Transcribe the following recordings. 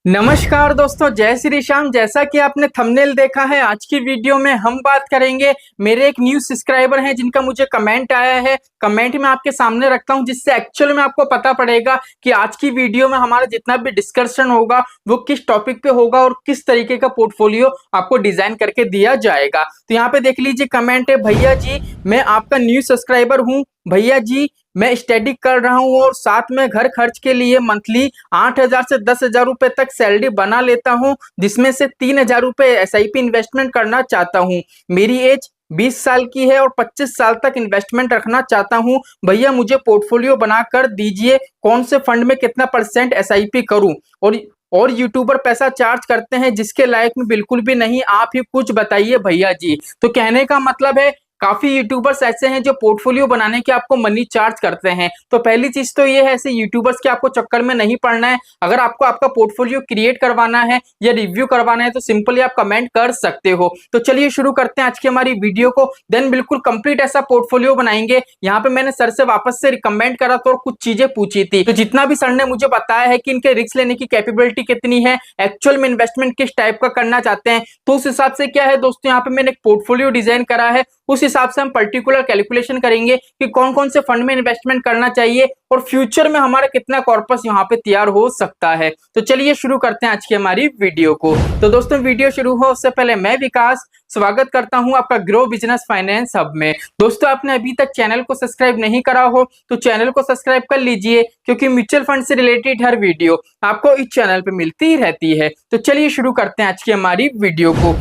नमस्कार दोस्तों, जय श्री श्याम। जैसा कि आपने थंबनेल देखा है, आज की वीडियो में हम बात करेंगे। मेरे एक न्यू सब्सक्राइबर हैं जिनका मुझे कमेंट आया है। कमेंट में आपके सामने रखता हूं, जिससे एक्चुअल में आपको पता पड़ेगा कि आज की वीडियो में हमारा जितना भी डिस्कशन होगा वो किस टॉपिक पे होगा और किस तरीके का पोर्टफोलियो आपको डिजाइन करके दिया जाएगा। तो यहाँ पे देख लीजिए, कमेंट है, भैया जी मैं आपका न्यू सब्सक्राइबर हूँ। भैया जी मैं स्टडी कर रहा हूँ और साथ में घर खर्च के लिए मंथली 8,000 से 10,000 रुपए तक सैलरी बना लेता हूँ, जिसमें से 3,000 रुपए एसआईपी इन्वेस्टमेंट करना चाहता हूँ। मेरी एज 20 साल की है और 25 साल तक इन्वेस्टमेंट रखना चाहता हूँ। भैया मुझे पोर्टफोलियो बना कर दीजिए, कौन से फंड में कितना % एसआईपी करूँ। और यूट्यूबर पैसा चार्ज करते हैं जिसके लायक में बिल्कुल भी नहीं, आप ही कुछ बताइए भैया जी। तो कहने का मतलब है, काफी यूट्यूबर्स ऐसे हैं जो पोर्टफोलियो बनाने के आपको मनी चार्ज करते हैं। तो पहली चीज तो ये है, ऐसे यूट्यूबर्स के आपको चक्कर में नहीं पड़ना है। अगर आपको आपका पोर्टफोलियो क्रिएट करवाना है या रिव्यू करवाना है तो सिंपली आप कमेंट कर सकते हो। तो चलिए शुरू करते हैं आज की हमारी वीडियो को। देन बिल्कुल कंप्लीट ऐसा पोर्टफोलियो बनाएंगे। यहाँ पे मैंने सर से वापस से रिकमेंड करा तो कुछ चीजें पूछी थी, तो जितना भी सर ने मुझे बताया है कि इनके रिस्क लेने की कैपेबिलिटी कितनी है, एक्चुअल में इन्वेस्टमेंट किस टाइप का करना चाहते हैं, तो उस हिसाब से क्या है दोस्तों, यहाँ पे मैंने एक पोर्टफोलियो डिजाइन करा है। उस हिसाब से हम पर्टिकुलर कैलकुलेशन करेंगे कि कौन कौन से फंड में इन्वेस्टमेंट करना चाहिए और फ्यूचर में हमारा कितना कॉर्पस यहाँ पे तैयार हो सकता है। तो चलिए शुरू करते हैं आज की हमारी वीडियो को। तो दोस्तों वीडियो शुरू हो उससे पहले मैं विकास स्वागत करता हूं आपका ग्रो बिजनेस फाइनेंस हब में। दोस्तों आपने अभी तक चैनल को सब्सक्राइब नहीं करा हो तो चैनल को सब्सक्राइब कर लीजिए, क्योंकि म्यूचुअल फंड से रिलेटेड हर वीडियो आपको इस चैनल पे मिलती ही रहती है। तो चलिए शुरू करते हैं आज की हमारी वीडियो को।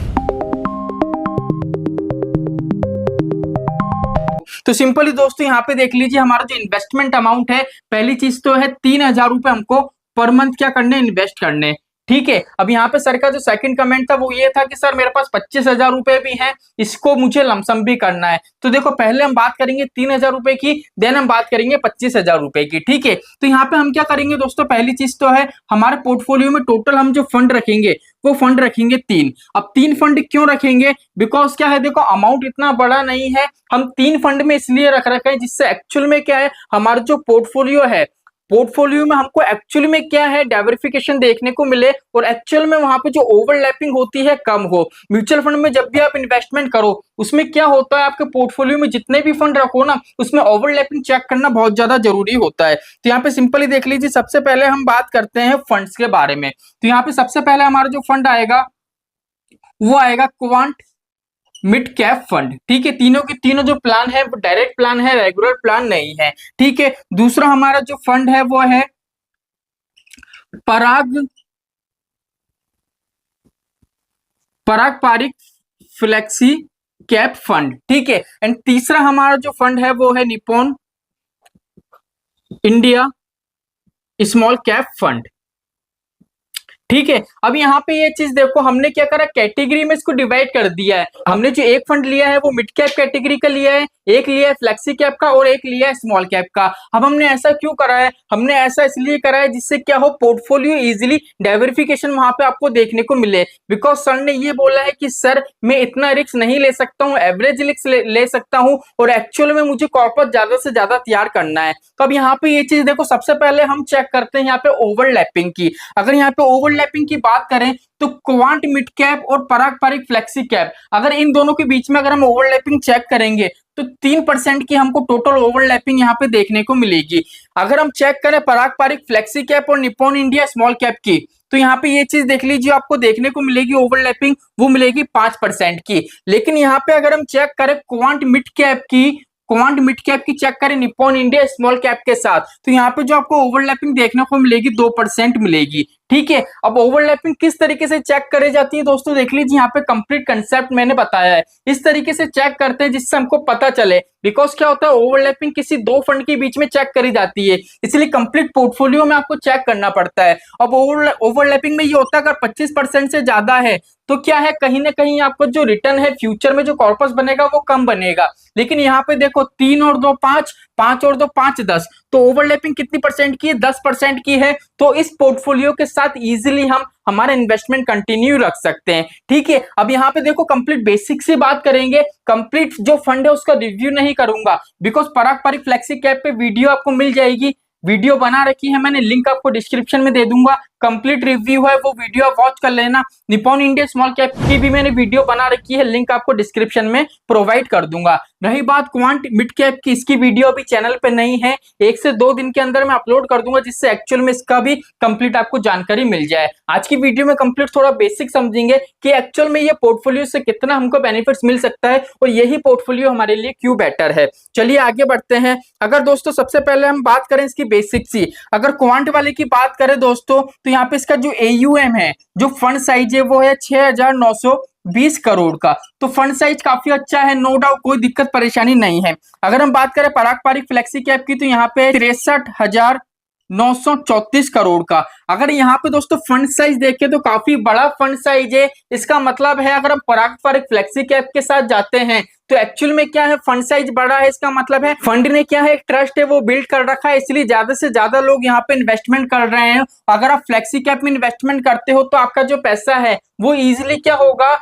तो सिंपली दोस्तों यहाँ पे देख लीजिए, हमारा जो इन्वेस्टमेंट अमाउंट है, पहली चीज तो है 3,000 रुपए हमको पर मंथ क्या करने, इन्वेस्ट करने। ठीक है। अब यहाँ पे सर का जो सेकंड कमेंट था वो ये था कि सर मेरे पास 25,000 रुपए भी हैं, इसको मुझे लमसम भी करना है। तो देखो पहले हम बात करेंगे 3,000 रुपए की, देन हम बात करेंगे 25,000 रुपए की। ठीक है। तो यहाँ पे हम क्या करेंगे दोस्तों, पहली चीज तो है हमारे पोर्टफोलियो में टोटल हम जो फंड रखेंगे वो फंड रखेंगे 3। अब 3 फंड क्यों रखेंगे, बिकॉज क्या है, देखो अमाउंट इतना बड़ा नहीं है। हम 3 फंड में इसलिए रख रखे हैं जिससे एक्चुअल में क्या है, हमारा जो पोर्टफोलियो है, पोर्टफोलियो में हमको एक्चुअल में क्या है, डाइवर्सिफिकेशन देखने को मिले और एक्चुअल में वहां पे जो ओवरलैपिंग होती है कम हो। म्यूचुअल फंड में जब भी आप इन्वेस्टमेंट करो उसमें क्या होता है, आपके पोर्टफोलियो में जितने भी फंड रखो ना, उसमें ओवरलैपिंग चेक करना बहुत ज्यादा जरूरी होता है। तो यहाँ पे सिंपली देख लीजिए, सबसे पहले हम बात करते हैं फंड्स के बारे में। तो यहाँ पे सबसे पहले हमारा जो फंड आएगा वो आएगा क्वांट मिड कैप फंड। ठीक है। तीनों के तीनों जो प्लान है वो डायरेक्ट प्लान है, रेगुलर प्लान नहीं है। ठीक है। दूसरा हमारा जो फंड है वो है पराग पारिक फ्लेक्सी कैप फंड। ठीक है। एंड तीसरा हमारा जो फंड है वो है Nippon India small cap fund. ठीक है। अब यहाँ पे ये चीज देखो, हमने क्या करा, कैटेगरी में इसको डिवाइड कर दिया है। हमने जो एक फंड लिया है वो मिड कैप कैटेगरी का लिया है, एक लिया है फ्लेक्सी कैप का और एक लिया है स्मॉल कैप का। अब हमने ऐसा क्यों करा है, हमने ऐसा इसलिए करा है जिससे क्या हो, पोर्टफोलियो इजीली डाइवर्सिफिकेशन वहां पे आपको देखने को मिले। बिकॉज सर ने ये बोला है कि सर मैं इतना रिस्क नहीं ले सकता हूँ, एवरेज रिस्क ले सकता हूँ और एक्चुअल में मुझे कॉर्पस ज्यादा से ज्यादा तैयार करना है। तो अब यहाँ पे ये चीज देखो, सबसे पहले हम चेक करते हैं यहाँ पे ओवरलैपिंग की। अगर यहाँ पे ओवरलैपिंग की बात करें तो क्वांट मिड कैप और पारंपरिक फ्लेक्सी कैप, अगर इन दोनों के बीच में अगर हम ओवरलैपिंग चेक करेंगे तो 3% की हमको टोटल ओवरलैपिंग यहाँ पे देखने को मिलेगी। अगर हम चेक करें पारंपरिक फ्लेक्सी कैप और निप्पॉन इंडिया स्मॉल कैप की, तो यहाँ पे ये चीज देख लीजिए, आपको देखने को मिलेगी ओवरलैपिंग वो मिलेगी 5% की। लेकिन यहाँ पे अगर हम चेक करें क्वांट मिड कैप की चेक करें निप्पॉन इंडिया स्मॉल कैप के साथ, तो यहाँ पे जो आपको ओवरलैपिंग देखने को मिलेगी 2% मिलेगी। ठीक है। अब ओवरलैपिंग किस तरीके से चेक करे जाती है दोस्तों, देख लीजिए यहाँ पे कंप्लीट कंसेप्ट मैंने बताया है। इस तरीके से चेक करते हैं जिससे हमको पता चले, बिकॉज क्या होता है, ओवरलैपिंग किसी 2 फंड के बीच में चेक करी जाती है, इसलिए कंप्लीट पोर्टफोलियो में आपको चेक करना पड़ता है। अब ओवरलैपिंग में ये होता है, अगर 25% से ज्यादा है तो क्या है, कहीं ना कहीं आपको जो रिटर्न है फ्यूचर में जो कॉर्पस बनेगा वो कम बनेगा। लेकिन यहाँ पे देखो 3 और 2 5, 5 और 2 5 10, तो ओवरलैपिंग कितनी परसेंट की है, 10% की है। तो इस पोर्टफोलियो के साथ इजीली हम हमारा इन्वेस्टमेंट कंटिन्यू रख सकते हैं। ठीक है। अब यहाँ पे देखो कंप्लीट बेसिक से बात करेंगे, कंप्लीट जो फंड है उसका रिव्यू नहीं करूंगा, बिकॉज पारंपरिक फ्लेक्सी कैप पे वीडियो आपको मिल जाएगी, वीडियो बना रखी है मैंने, लिंक आपको डिस्क्रिप्शन में दे दूंगा, कंप्लीट रिव्यू है वो वीडियो आप वॉच कर लेना। निप्पॉन इंडिया स्मॉल कैप की भी मैंने वीडियो बना रखी है, लिंक आपको डिस्क्रिप्शन में प्रोवाइड कर दूंगा। रही बात क्वांट मिड कैप की, इसकी वीडियो अभी चैनल पे नहीं है, 1 से 2 दिन के अंदर मैं अपलोड कर दूंगा, जिससे एक्चुअल में इसका भी कंप्लीट आपको जानकारी मिल जाए। आज की वीडियो में कंप्लीट थोड़ा बेसिक समझेंगे कि एक्चुअल में ये पोर्टफोलियो से कितना हमको बेनिफिट्स मिल सकता है और यही पोर्टफोलियो हमारे लिए क्यों बेटर है। चलिए आगे बढ़ते हैं। अगर दोस्तों सबसे पहले हम बात करें इसकी बेसिक्स ही, अगर क्वांट वाले की बात करें दोस्तों, तो यहाँ पे इसका जो AUM है, जो फंड साइज है, वो है 6,920 करोड़ का। तो फंड साइज काफी अच्छा है, नो डाउट, कोई दिक्कत परेशानी नहीं है। अगर हम बात करें पारंपरिक फ्लेक्सी कैप की, तो यहाँ पे 63,934 करोड़ का। अगर यहाँ पे दोस्तों फंड साइज देखें तो काफी बड़ा फंड साइज है। इसका मतलब है अगर हम पारंपरिक फ्लेक्सी कैप के साथ जाते हैं तो एक्चुअल में क्या है, फंड साइज बड़ा है। इसका मतलब है फंड ने क्या है, एक ट्रस्ट है वो बिल्ड कर रखा है, इसलिए ज्यादा से ज्यादा लोग यहाँ पे इन्वेस्टमेंट कर रहे हैं। अगर आप फ्लेक्सी कैप में इन्वेस्टमेंट करते हो तो आपका जो पैसा है वो इजिली क्या होगा,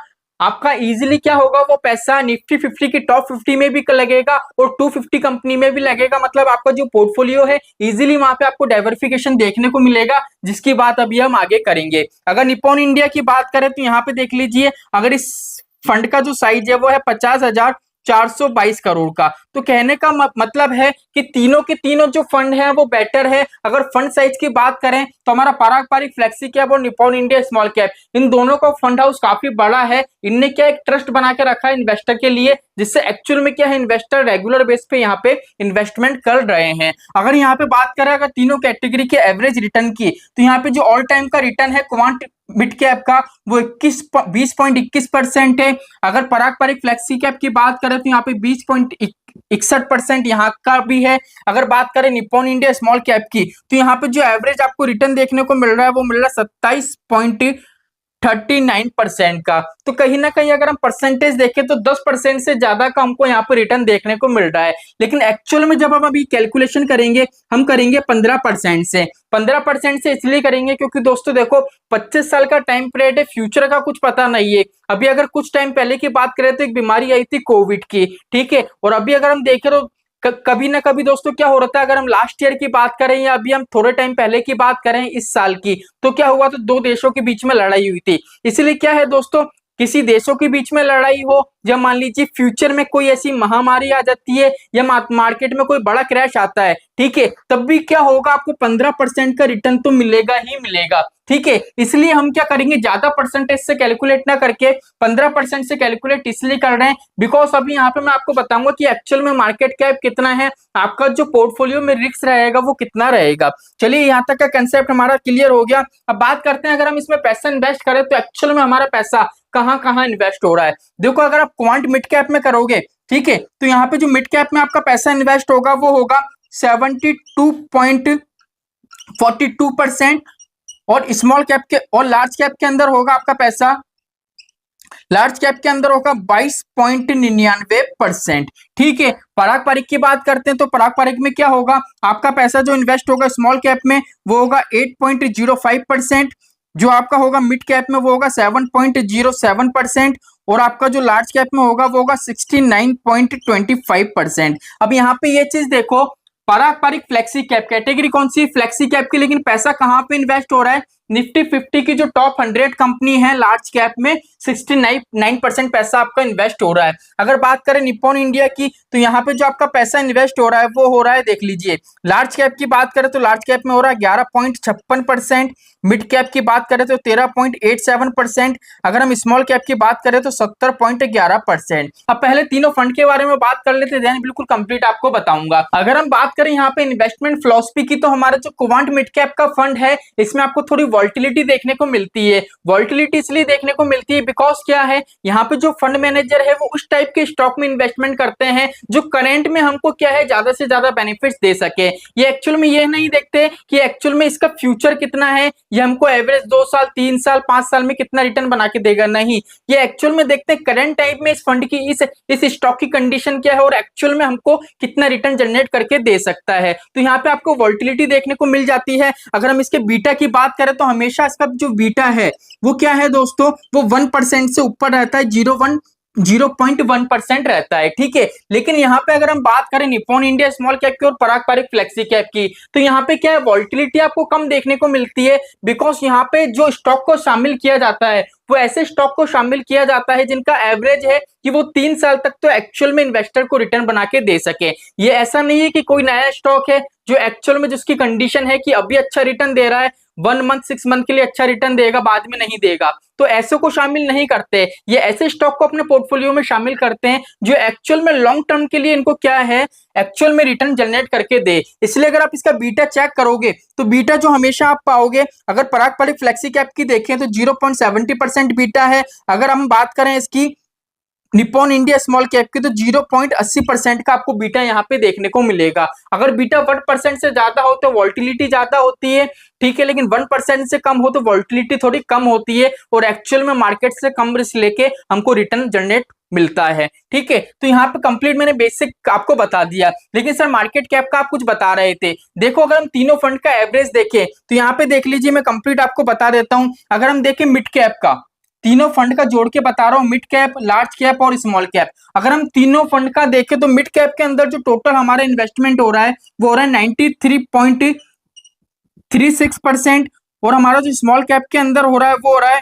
वो पैसा निफ्टी 50 की टॉप 50 में भी लगेगा और 250 कंपनी में भी लगेगा। मतलब आपका जो पोर्टफोलियो है इजीली वहां पे आपको डाइवर्सिफिकेशन देखने को मिलेगा, जिसकी बात अभी हम आगे करेंगे। अगर निप्पॉन इंडिया की बात करें तो यहाँ पे देख लीजिए, अगर इस फंड का जो साइज है वो है 50,422 करोड़ का। तो कहने का मतलब है कि तीनों के तीनों जो फंड है वो बेटर है। अगर फंड साइज की बात करें तो हमारा पारंपरिक फ्लेक्सी कैप और निप्पॉन इंडिया स्मॉल कैप, इन दोनों का फंड हाउस काफी बड़ा है। इनने क्या एक ट्रस्ट बना के रखा है इन्वेस्टर के लिए, जिससे एक्चुअल में क्या है, इन्वेस्टर रेगुलर बेस पे यहाँ पे इन्वेस्टमेंट कर रहे हैं। अगर यहाँ पे बात करें अगर तीनों कैटेगरी के एवरेज रिटर्न की, तो यहाँ पे जो ऑल टाइम का रिटर्न है क्वांट मिड कैप का वो 20.21% है। अगर पारंपरिक फ्लेक्सी कैप की बात करें तो यहाँ पे 20.61% यहाँ का भी है। अगर बात करें निप्पॉन इंडिया स्मॉल कैप की, तो यहाँ पे जो एवरेज आपको रिटर्न देखने को मिल रहा है वो मिल रहा है 27.39% का। तो कहीं ना कहीं अगर हम परसेंटेज देखें तो 10% से ज्यादा का हमको यहाँ पे रिटर्न देखने को मिल रहा है। लेकिन एक्चुअल में जब हम अभी कैलकुलेशन करेंगे, हम करेंगे 15% से। 15% से इसलिए करेंगे क्योंकि दोस्तों देखो 25 साल का टाइम पीरियड है, फ्यूचर का कुछ पता नहीं है। अभी अगर कुछ टाइम पहले की बात करें तो एक बीमारी आई थी कोविड की, ठीक है, और अभी अगर हम देखें तो कभी ना कभी दोस्तों क्या हो रहा था, अगर हम लास्ट ईयर की बात करें या अभी हम थोड़े टाइम पहले की बात करें इस साल की, तो क्या हुआ, तो 2 देशों के बीच में लड़ाई हुई थी। इसलिए क्या है दोस्तों, किसी देशों के बीच में लड़ाई हो या मान लीजिए फ्यूचर में कोई ऐसी महामारी आ जाती है या मार्केट में कोई बड़ा क्रैश आता है, ठीक है, तब भी क्या होगा, आपको 15% का रिटर्न तो मिलेगा ही मिलेगा, ठीक है। इसलिए हम क्या करेंगे, ज्यादा परसेंटेज से कैलकुलेट ना करके 15% से कैलकुलेट इसलिए कर रहे हैं बिकॉज अभी यहाँ पे मैं आपको बताऊंगा कि एक्चुअल में मार्केट कैप कितना है, आपका जो पोर्टफोलियो में रिस्क रहेगा वो कितना रहेगा। चलिए यहाँ तक का कंसेप्ट हमारा क्लियर हो गया। अब बात करते हैं अगर हम इसमें पैसा इन्वेस्ट करें तो एक्चुअल में हमारा पैसा कहाँ कहाँ इन्वेस्ट हो रहा है। देखो अगर आप क्वांट मिड कैप में करोगे, ठीक है, तो यहाँ पे जो मिड कैप में आपका पैसा इन्वेस्ट होगा वो होगा 72.42% और स्मॉल कैप के और लार्ज कैप के अंदर होगा आपका पैसा, लार्ज कैप के अंदर होगा 22.99%, ठीक है। पारंपरिक की बात करते हैं तो पारंपरिक में क्या होगा, आपका पैसा जो इन्वेस्ट होगा स्मॉल कैप में वो होगा 8.05%, जो आपका होगा मिड कैप में वो होगा 7.07% और आपका जो लार्ज कैप में होगा वो होगा 69.25%। अब यहाँ पे ये चीज देखो, पारंपरिक फ्लेक्सी कैप कैटेगरी कौन सी, फ्लेक्सी कैप की, लेकिन पैसा कहाँ पे इन्वेस्ट हो रहा है, निफ्टी 50 की जो टॉप 100 कंपनी है लार्ज कैप में 69% पैसा आपका इन्वेस्ट हो रहा है। अगर बात करें निप्पॉन इंडिया की, तो यहाँ पे जो आपका पैसा इन्वेस्ट हो रहा है वो हो रहा है, देख लीजिए, लार्ज कैप की बात करें तो लार्ज कैप में हो रहा है 11.56%, मिड कैप की बात करें तो 13.87%, अगर हम स्मॉल कैप की बात करें तो 70.11%। अब पहले तीनों फंड के बारे में बात कर लेते हैं, बिल्कुल कंप्लीट आपको बताऊंगा। अगर हम बात करें यहाँ पे इन्वेस्टमेंट फिलॉसफी की, तो हमारा जो क्वांट मिड कैप का फंड है इसमें आपको थोड़ी वॉल्टिलिटी देखने को मिलती है। वॉल्टिलिटी इसलिए देखने को मिलती है बिकॉज क्या है, यहाँ पे जो फंड मैनेजर है वो उस टाइप के स्टॉक में इन्वेस्टमेंट करते हैं जो करंट में हमको क्या है ज्यादा से ज्यादा बेनिफिट्स दे सके। ये एक्चुअल में ये नहीं देखते कि एक्चुअल में इसका फ्यूचर कितना है, ये हमको एवरेज 2 साल 3 साल 5 साल में कितना रिटर्न बना के देगा, नहीं, ये एक्चुअल में देखते हैं करंट टाइम में इस फंड की इस स्टॉक की कंडीशन क्या है और एक्चुअल में हमको कितना रिटर्न जनरेट करके दे सकता है। तो यहाँ पे आपको वॉल्टिलिटी देखने को मिल जाती है। अगर हम इसके बीटा की बात करें तो हमेशा इसका जो बीटा है वो क्या है दोस्तों, वो 1% से ऊपर रहता है, 0.1 0.1% रहता है, ठीक है। लेकिन यहाँ पे अगर हम बात करें निप्पॉन इंडिया स्मॉल कैप की और पराग पारिक फ्लेक्सी कैप की, तो यहाँ पे क्या है, वॉल्टिलिटी आपको कम देखने को मिलती है, बिकॉज यहाँ पे जो स्टॉक को शामिल किया जाता है वो ऐसे स्टॉक को शामिल किया जाता है जिनका एवरेज है कि वो 3 साल तक तो एक्चुअल में इन्वेस्टर को रिटर्न बना के दे सके। ये ऐसा नहीं है कि कोई नया स्टॉक है जो एक्चुअल में जिसकी कंडीशन है कि अभी अच्छा रिटर्न दे रहा है, 1 मंथ 6 मंथ के लिए अच्छा रिटर्न देगा, बाद में नहीं देगा, तो ऐसे को शामिल नहीं करते। ये ऐसे स्टॉक को अपने पोर्टफोलियो में शामिल करते हैं जो एक्चुअल में लॉन्ग टर्म के लिए इनको क्या है, एक्चुअल में रिटर्न जनरेट करके दे। इसलिए अगर आप इसका बीटा चेक करोगे तो बीटा जो हमेशा आप पाओगे, अगर पराग पारिक फ्लेक्सी कैप की देखें तो 0.70% बीटा है। अगर हम बात करें इसकी निप्पॉन इंडिया स्मॉल कैप की तो 0.80% का आपको बीटा यहाँ पे देखने को मिलेगा। अगर बीटा 1% से ज्यादा हो तो वॉल्टिलिटी ज्यादा होती है, ठीक है, लेकिन 1% से कम हो तो वॉल्टिलिटी थोड़ी कम होती है और एक्चुअल में मार्केट से कम रिस्क लेके हमको रिटर्न जनरेट मिलता है, ठीक है। तो यहाँ पे कंप्लीट मैंने बेसिक आपको बता दिया, लेकिन सर मार्केट कैप का आप कुछ बता रहे थे। देखो अगर हम तीनों फंड का एवरेज देखें तो यहाँ पे देख लीजिए, मैं कंप्लीट आपको बता देता हूँ। अगर हम देखें मिड कैप का, तीनों फंड का जोड़ के बता रहा हूं, मिड कैप, लार्ज कैप और स्मॉल कैप। अगर हम तीनों फंड का देखें तो मिड कैप के अंदर जो टोटल हमारा इन्वेस्टमेंट हो रहा है वो हो रहा है 93.36%, और हमारा जो स्मॉल कैप के अंदर हो रहा है वो हो रहा है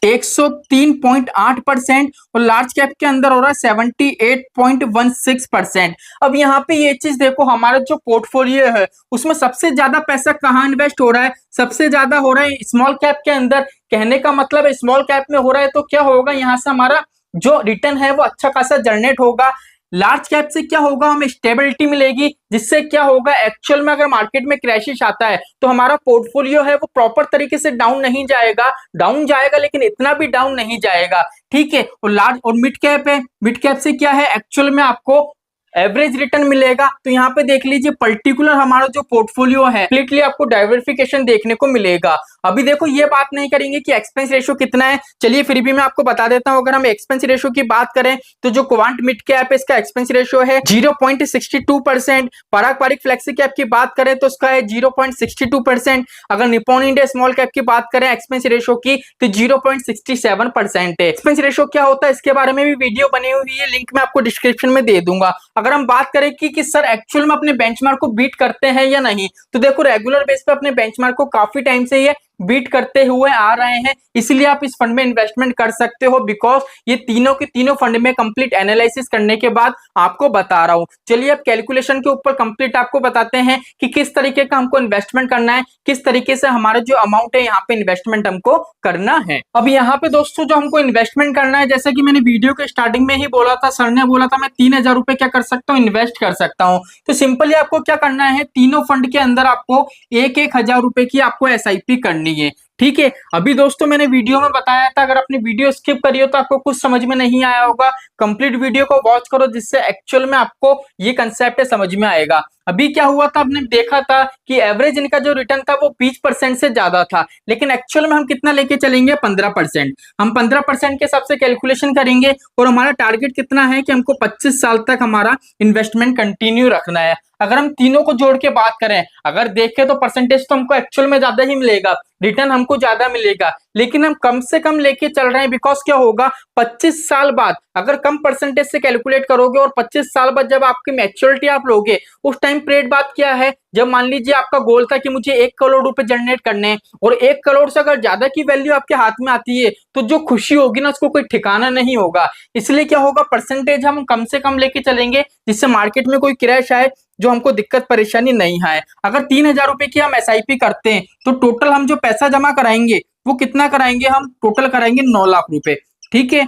103.8%, और लार्ज कैप के अंदर हो रहा है 78.16%। अब यहाँ पे ये चीज देखो, हमारा जो पोर्टफोलियो है उसमें सबसे ज्यादा पैसा कहाँ इन्वेस्ट हो रहा है, सबसे ज्यादा हो रहा है स्मॉल कैप के अंदर। कहने का मतलब है स्मॉल कैप में हो रहा है तो क्या होगा, यहाँ से हमारा जो रिटर्न है वो अच्छा खासा जनरेट होगा। लार्ज कैप से क्या होगा, हमें स्टेबिलिटी मिलेगी, जिससे क्या होगा, एक्चुअल में अगर मार्केट में क्रैशिश आता है तो हमारा पोर्टफोलियो है वो प्रॉपर तरीके से डाउन नहीं जाएगा, डाउन जाएगा लेकिन इतना भी डाउन नहीं जाएगा, ठीक है। और लार्ज और मिड कैप है, मिड कैप से क्या है, एक्चुअल में आपको एवरेज रिटर्न मिलेगा। तो यहाँ पे देख लीजिए पर्टिकुलर हमारा जो पोर्टफोलियो है कंप्लीटली आपको डाइवर्सिफिकेशन देखने को मिलेगा। अभी देखो ये बात नहीं करेंगे कि एक्सपेंस रेशियो कितना है, चलिए फिर भी मैं आपको बता देता हूं। अगर हम एक्सपेंस रेशियो की बात करें तो जो क्वांट मिड कैप है इसका एक्सपेंस रेशियो है 0.62%। पराग पारिक फ्लेक्सी कैप की बात करें तो उसका है 0.62%। अगर निप्पॉन इंडिया स्मॉल कैप की बात करें एक्सपेंस रेशियो की तो 0.67% है। एक्सपेंस रेशियो क्या होता है इसके बारे में भी वीडियो बनी हुई है, लिंक मैं आपको डिस्क्रिप्शन में दे दूंगा। अगर हम बात करें कि सर एक्चुअल में अपने बेंचमार्क को बीट करते हैं या नहीं, तो देखो रेगुलर बेस पे अपने बेंचमार्क को काफी टाइम से ये बीट करते हुए आ रहे हैं, इसलिए आप इस फंड में इन्वेस्टमेंट कर सकते हो, बिकॉज ये तीनों के तीनों फंड में कंप्लीट एनालिसिस करने के बाद आपको बता रहा हूं। चलिए अब कैलकुलेशन के ऊपर कंप्लीट आपको बताते हैं कि किस तरीके का हमको इन्वेस्टमेंट करना है, किस तरीके से हमारा जो अमाउंट है यहाँ पे इन्वेस्टमेंट हमको करना है। अब यहाँ पे दोस्तों जो हमको इन्वेस्टमेंट करना है, जैसे कि मैंने वीडियो के स्टार्टिंग में ही बोला था, सर ने बोला था मैं 3,000 रुपए क्या कर सकता हूँ, इन्वेस्ट कर सकता हूँ। तो सिंपली आपको क्या करना है, तीनों फंड के अंदर आपको 1,000 रुपए की आपको SIP करनी है, ठीक है। अभी दोस्तों मैंने वीडियो में बताया था, अगर अपनी वीडियो स्किप करी हो तो आपको कुछ समझ में नहीं आया होगा, कंप्लीट वीडियो को वॉच करो जिससे एक्चुअल में आपको ये कंसेप्ट समझ में आएगा। अभी क्या हुआ था, आपने देखा था कि एवरेज इनका जो रिटर्न था वो 20% से ज्यादा था, लेकिन एक्चुअल में हम कितना लेके चलेंगे, 15%। हम 15% के हिसाब से कैलकुलेशन करेंगे और हमारा टारगेट कितना है कि हमको 25 साल तक हमारा इन्वेस्टमेंट कंटिन्यू रखना है। अगर हम तीनों को जोड़ के बात करें, अगर देखें तो परसेंटेज तो हमको एक्चुअल में ज्यादा ही मिलेगा, रिटर्न हमको ज्यादा मिलेगा, लेकिन हम कम से कम लेके चल रहे हैं, बिकॉज क्या होगा 25 साल बाद अगर कम परसेंटेज से कैलकुलेट करोगे और 25 साल बाद जब आपकी मैच्योरिटी आप लोगे, उस टाइम पीरियड बात क्या है, जब मान लीजिए आपका गोल था कि मुझे 1 करोड़ रुपए जनरेट करने हैं और 1 करोड़ से अगर ज्यादा की वैल्यू आपके हाथ में आती है तो जो खुशी होगी ना उसको कोई ठिकाना नहीं होगा। इसलिए क्या होगा, परसेंटेज हम कम से कम लेके चलेंगे जिससे मार्केट में कोई क्रैश आए जो हमको दिक्कत परेशानी नहीं आए। अगर 3,000 रुपए की हम SIP करते हैं तो टोटल हम जो पैसा जमा कराएंगे वो कितना कराएंगे, हम टोटल कराएंगे 9 लाख रुपए, ठीक है।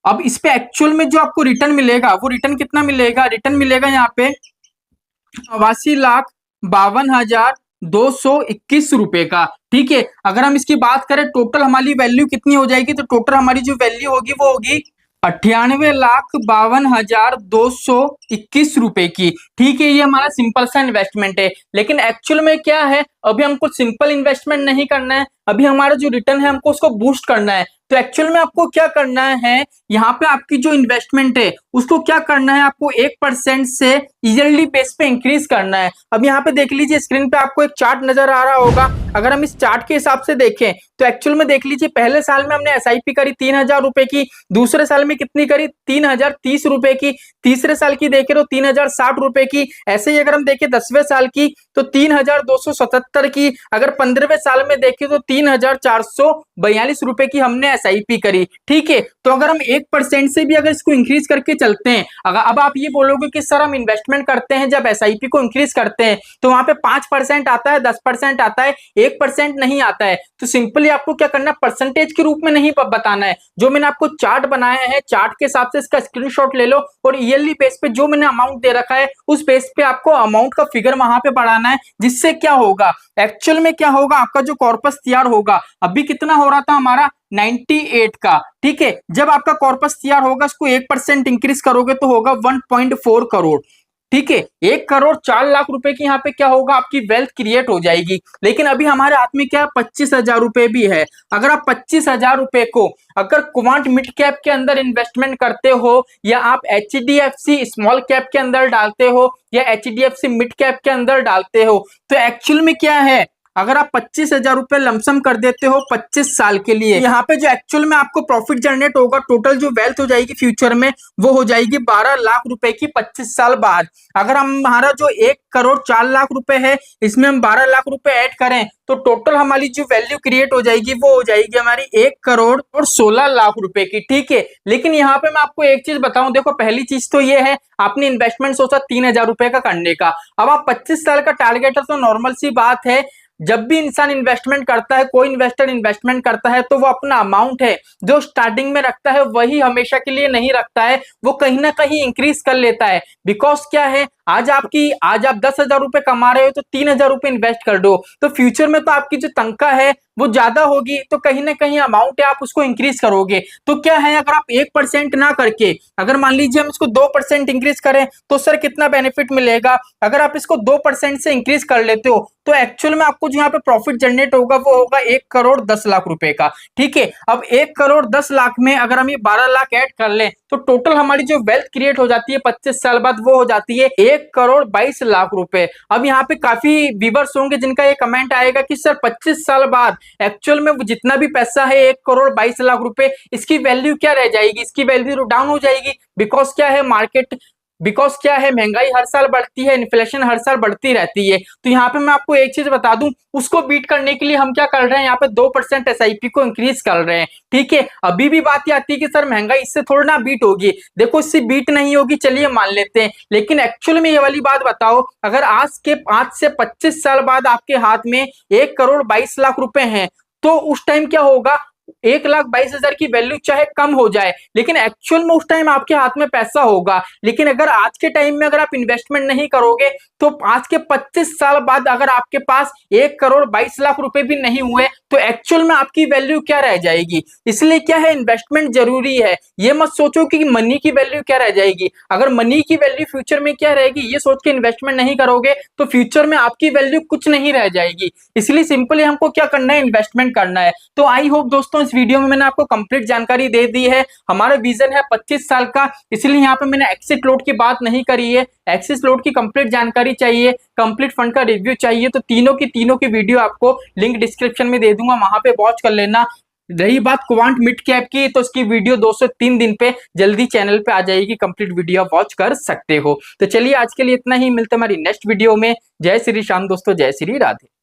अब इस पे एक्चुअल में जो आपको रिटर्न मिलेगा वो रिटर्न कितना मिलेगा, रिटर्न मिलेगा यहाँ पे 88,52,221 रुपए का, ठीक है। अगर हम इसकी बात करें टोटल हमारी वैल्यू कितनी हो जाएगी, तो टोटल हमारी जो वैल्यू होगी वो होगी 98,52,221 रुपए की, ठीक है। ये हमारा सिंपल सा इन्वेस्टमेंट है, लेकिन एक्चुअल में क्या है, अभी हमको सिंपल इन्वेस्टमेंट नहीं करना है, अभी हमारा जो रिटर्न है हमको उसको बूस्ट करना है। तो एक्चुअल में आपको क्या करना है, यहाँ पे आपकी जो इन्वेस्टमेंट है उसको क्या करना है, आपको 1% से ईयरली बेस पे इंक्रीज करना है। अब यहाँ पे देख लीजिए स्क्रीन पे आपको एक चार्ट नजर आ रहा होगा। अगर हम इस चार्ट के हिसाब से देखें तो एक्चुअल में देख लीजिए पहले साल में हमने एसआईपी करी 3,000 रुपए की, दूसरे साल में कितनी करी 3,030 रुपए की, तीसरे साल की देखें तो 3,060 रुपए की, ऐसे ही अगर हम देखें 10वें साल की तो 3,277 की, अगर 15वें साल में देखें तो 3,442 रुपए की हमने एसआईपी करी। ठीक है, तो अगर हम 1% से भी अगर इसको इंक्रीज करके चलते हैं, अगर अब आप ये बोलोगे कि सर हम इन्वेस्टमेंट करते हैं जब एसआईपी को इंक्रीज करते हैं तो वहां पे 5% आता है, 10% आता है, 1% नहीं आता है। तो सिंपली आपको क्या करना है, परसेंटेज के रूप में नहीं बताना है। जो मैंने आपको चार्ट बनाया है, चार्ट के हिसाब से इसका स्क्रीनशॉट ले लो और ईयरली बेस पे जो मैंने अमाउंट दे रखा है उस बेस पे आपको अमाउंट का फिगर वहां पे बढ़ाना है। जिससे क्या होगा, एक्चुअल में क्या होगा, आपका जो कॉर्पस तैयार होगा, अभी कितना हो रहा था हमारा 98 का। ठीक है, जब आपका कॉर्पस तैयार होगा इसको 1% इंक्रीज करोगे तो होगा 1.4 करोड़। ठीक है, 1,04,00,000 रुपए की यहाँ पे क्या होगा, आपकी वेल्थ क्रिएट हो जाएगी। लेकिन अभी हमारे हाथ में क्या है, 25,000 रुपए भी है। अगर आप 25,000 रुपए को अगर क्वांट मिड कैप के अंदर इन्वेस्टमेंट करते हो या आप HDFC स्मॉल कैप के अंदर डालते हो या HDFC मिड कैप के अंदर डालते हो, तो एक्चुअल में क्या है, अगर आप 25,000 रुपए लमसम कर देते हो 25 साल के लिए, यहाँ पे जो एक्चुअल में आपको प्रॉफिट जनरेट होगा, टोटल जो वेल्थ हो जाएगी फ्यूचर में वो हो जाएगी 12 लाख रुपए की 25 साल बाद। अगर हमारा जो 1,04,00,000 रुपए है इसमें हम 12 लाख रुपए ऐड करें तो टोटल हमारी जो वैल्यू क्रिएट हो जाएगी वो हो जाएगी हमारी 1,16,00,000 रुपए की। ठीक है, लेकिन यहाँ पे मैं आपको एक चीज बताऊं, देखो पहली चीज तो ये है आपने इन्वेस्टमेंट सोचा 3,000 रुपए का करने का, अब आप 25 साल का टारगेट है तो नॉर्मल सी बात है, जब भी इंसान इन्वेस्टमेंट करता है, कोई इन्वेस्टर इन्वेस्टमेंट करता है तो वो अपना अमाउंट है जो स्टार्टिंग में रखता है वही हमेशा के लिए नहीं रखता है, वो कहीं ना कहीं इंक्रीज कर लेता है। बिकॉज क्या है, आज आप 10,000 रुपए कमा रहे हो तो 3,000 रुपए इन्वेस्ट कर दो, तो फ्यूचर में तो आपकी जो तनख्वाह है वो ज्यादा होगी, तो कहीं ना कहीं अमाउंट है आप उसको इंक्रीज करोगे। तो क्या है, अगर आप 1% ना करके अगर मान लीजिए हम इसको 2% इंक्रीज करें तो सर कितना बेनिफिट मिलेगा, अगर आप इसको 2% से इंक्रीज कर लेते हो तो एक्चुअल में आपको जो यहाँ पे प्रॉफिट जनरेट होगा वो होगा 1,10,00,000 रुपए का। ठीक है, अब 1,10,00,000 में अगर हम ये 12 लाख ऐड कर लें तो टोटल हमारी जो वेल्थ क्रिएट हो जाती है 25 साल बाद वो हो जाती है 1,22,00,000 रुपए। अब यहाँ पे काफी व्यूअर्स होंगे जिनका ये कमेंट आएगा कि सर 25 साल बाद एक्चुअल में जितना भी पैसा है 1,22,00,000 रुपए, इसकी वैल्यू क्या रह जाएगी, इसकी वैल्यू डाउन हो जाएगी। बिकॉज क्या है, महंगाई हर साल बढ़ती है, इन्फ्लेशन हर साल बढ़ती रहती है। तो यहाँ पे मैं आपको एक चीज बता दूं, उसको बीट करने के लिए हम क्या कर रहे हैं, यहाँ पे 2% एसआईपी को इंक्रीज कर रहे हैं। ठीक है, अभी भी बात ये आती है कि सर महंगाई इससे थोड़ी ना बीट होगी, देखो इससे बीट नहीं होगी, चलिए मान लेते हैं, लेकिन एक्चुअल में ये वाली बात बताओ, अगर आज से 25 साल बाद आपके हाथ में 1,22,00,000 रुपए हैं तो उस टाइम क्या होगा, 1,22,000 की वैल्यू चाहे कम हो जाए लेकिन एक्चुअल में उस टाइम आपके हाथ में पैसा होगा। लेकिन अगर आज के टाइम में अगर आप इन्वेस्टमेंट नहीं करोगे तो आज के 25 साल बाद अगर आपके पास 1,22,00,000 रुपए भी नहीं हुए तो एक्चुअल में आपकी वैल्यू क्या रह जाएगी। इसलिए क्या है, इन्वेस्टमेंट जरूरी है। ये मत सोचो कि मनी की वैल्यू क्या रह जाएगी, अगर मनी की वैल्यू फ्यूचर में क्या रहेगी ये सोच के इन्वेस्टमेंट नहीं करोगे तो फ्यूचर में आपकी वैल्यू कुछ नहीं रह जाएगी। इसलिए सिंपली हमको क्या करना है, इन्वेस्टमेंट करना है। तो आई होप दोस्तों इस वीडियो में मैंने आपको कंप्लीट जानकारी दे दी है। हमारा विजन है 25 साल का, इसलिए यहाँ पे मैंने एक्सिट लोड की बात नहीं करी है। एक्सिस लोड की कंप्लीट जानकारी चाहिए, कंप्लीट फंड का रिव्यू चाहिए तो तीनों की वीडियो आपको लिंक डिस्क्रिप्शन में दे दूंगा, वहां पे वॉच कर लेना। रही बात क्वांट मिड कैप की, तो उसकी वीडियो 2 से 3 दिन पे जल्दी चैनल पे आ जाएगी, कंप्लीट वीडियो वॉच कर सकते हो। तो चलिए आज के लिए इतना ही, मिलते हैं हमारी नेक्स्ट वीडियो में। जय श्री श्याम दोस्तों, जय श्री राधे।